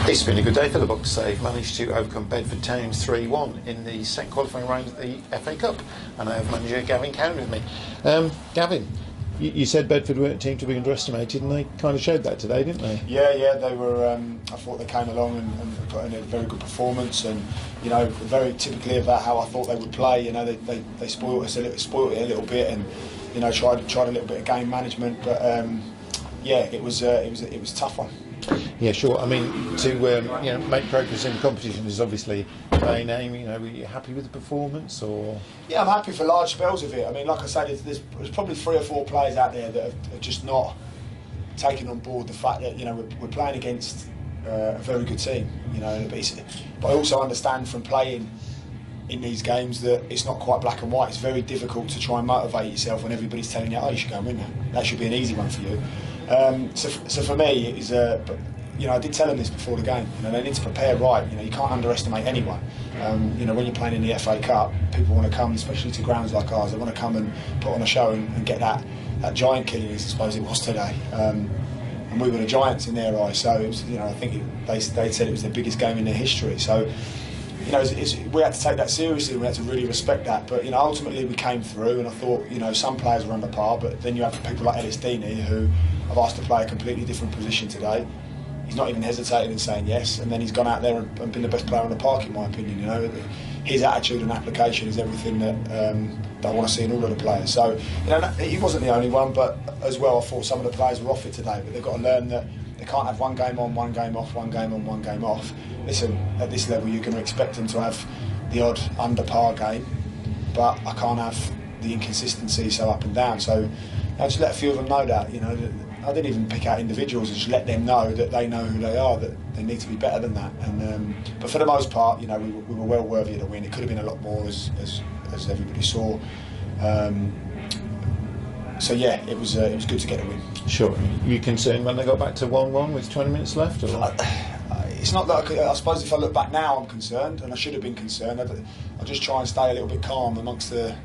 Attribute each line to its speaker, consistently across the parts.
Speaker 1: It's been a good day for the Bucks. They've managed to overcome Bedford Town 3-1 in the second qualifying round of the FA Cup, and I have manager Gavin Cowan with me. Gavin, you said Bedford weren't a team to be underestimated, and they kind of showed that today, didn't they?
Speaker 2: Yeah, they were. I thought they came along and put in a very good performance, and very typically about how I thought they would play. They spoiled it a little bit, and tried a little bit of game management, but it was a tough one.
Speaker 1: Yeah, sure. I mean, to make progress in the competition is obviously the main aim. Were you happy with the performance, or?
Speaker 2: Yeah, I'm happy for large spells of it. I mean, like I said, there's probably 3 or 4 players out there that have just not taken on board the fact that we're playing against a very good team. But I also understand from playing in these games that it's not quite black and white. It's very difficult to try and motivate yourself when everybody's telling you, "Oh, you should go and win that. That should be an easy one for you." So for me, it was. I did tell them this before the game. They need to prepare right. You can't underestimate anyone. When you're playing in the FA Cup, people want to come, especially to grounds like ours. They want to come and put on a show and get that giant killing, as I suppose it was today. And we were the giants in their eyes. So it was, I think they said it was their biggest game in their history. So. We had to take that seriously. We had to really respect that. But ultimately we came through, and I thought some players were under par. But then you have people like Ellis Deeney, who I've asked to play a completely different position today. He's not even hesitated in saying yes, and then he's gone out there and been the best player on the park, in my opinion. His attitude and application is everything that I want to see in all of the players. So he wasn't the only one, but as well I thought some of the players were off it today. But they've got to learn that they can't have one game on, one game off, one game on, one game off. Listen, at this level you're going to expect them to have the odd under par game, but I can't have the inconsistency so up and down. So I just let a few of them know that. I didn't even pick out individuals. I just let them know that they know who they are, that they need to be better than that. And but for the most part, we were well worthy of the win. It could have been a lot more, as everybody saw. So yeah, it was good to get a win.
Speaker 1: Sure. Were you concerned when they got back to 1-1 with 20 minutes left? Or?
Speaker 2: It's not that I suppose if I look back now, I'm concerned, and I should have been concerned. I just try and stay a little bit calm amongst the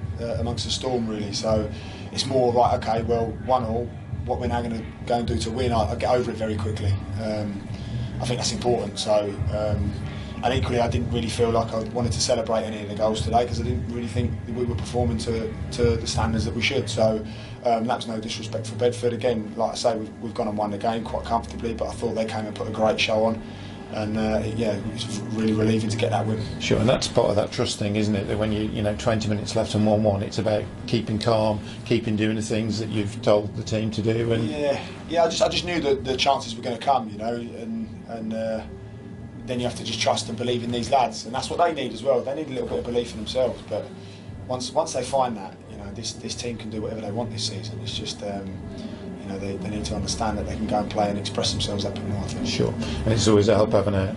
Speaker 2: storm, really. So it's more right. Okay, well, 1-1. What we're now going to go and do to win, I get over it very quickly. I think that's important. So, and equally, I didn't really feel like I wanted to celebrate any of the goals today because I didn't really think that we were performing to the standards that we should. So that's no disrespect for Bedford. Again, like I say, we've gone and won the game quite comfortably, but I thought they came and put a great show on. And it was really relieving to get that win.
Speaker 1: Sure, and that's part of that trust thing, isn't it? That when 20 minutes left and 1-1, it's about keeping calm, keeping doing the things that you've told the team to do. And
Speaker 2: I just knew that the chances were going to come, and then you have to just trust and believe in these lads, and that's what they need as well. They need a little bit of belief in themselves. But once they find that, this team can do whatever they want this season. It's just. They need to understand that they can go and play and express themselves up in north.
Speaker 1: Sure, and it's always a help having a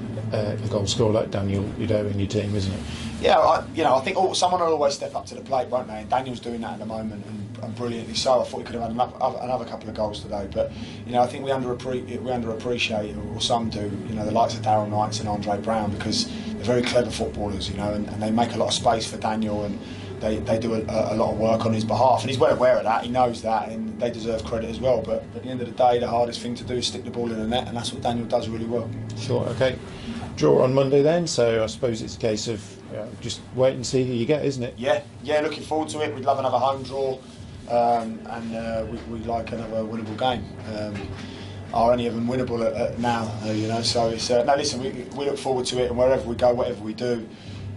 Speaker 1: goal scorer like Daniel Udo in your team, isn't it?
Speaker 2: Yeah, I think someone will always step up to the plate, won't they? And Daniel's doing that at the moment, and brilliantly so. I thought he could have had another couple of goals today, but I think we underappreciate, or some do, the likes of Darryl Knights and Andre Brown, because they're very clever footballers, and they make a lot of space for Daniel, and they do a lot of work on his behalf, and he's well aware of that. He knows that, and they deserve credit as well. But at the end of the day, the hardest thing to do is stick the ball in the net, and that's what Daniel does really well.
Speaker 1: Sure. Okay. Draw on Monday then, so I suppose it's a case of just wait and see who you get, isn't it?
Speaker 2: Yeah. Looking forward to it. We'd love another home draw, and we'd like another winnable game. Are any of them winnable now? So it's no. Listen, we look forward to it, and wherever we go, whatever we do.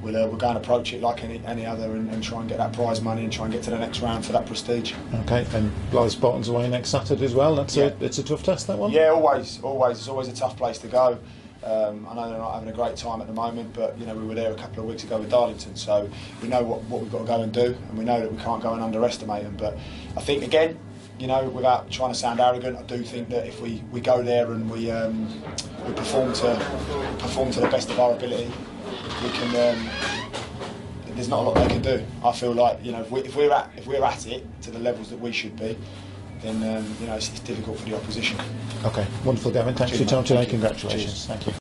Speaker 2: We'll go and approach it like any other, and try and get that prize money and try and get to the next round for that prestige.
Speaker 1: Okay, and Blythe Spartans away next Saturday as well. It's a tough test, that one.
Speaker 2: Yeah, always. It's always a tough place to go. I know they're not having a great time at the moment, but we were there a couple of weeks ago with Darlington, so we know what we've got to go and do, and we know that we can't go and underestimate them. But I think again, without trying to sound arrogant, I do think that if we go there and we perform to the best of our ability, we can. There's not a lot they can do. I feel like if we're at it to the levels that we should be, then it's difficult for the opposition.
Speaker 1: Okay, wonderful, Gavin. Thanks for your time today. Congratulations.
Speaker 2: Cheers.
Speaker 1: Thank you.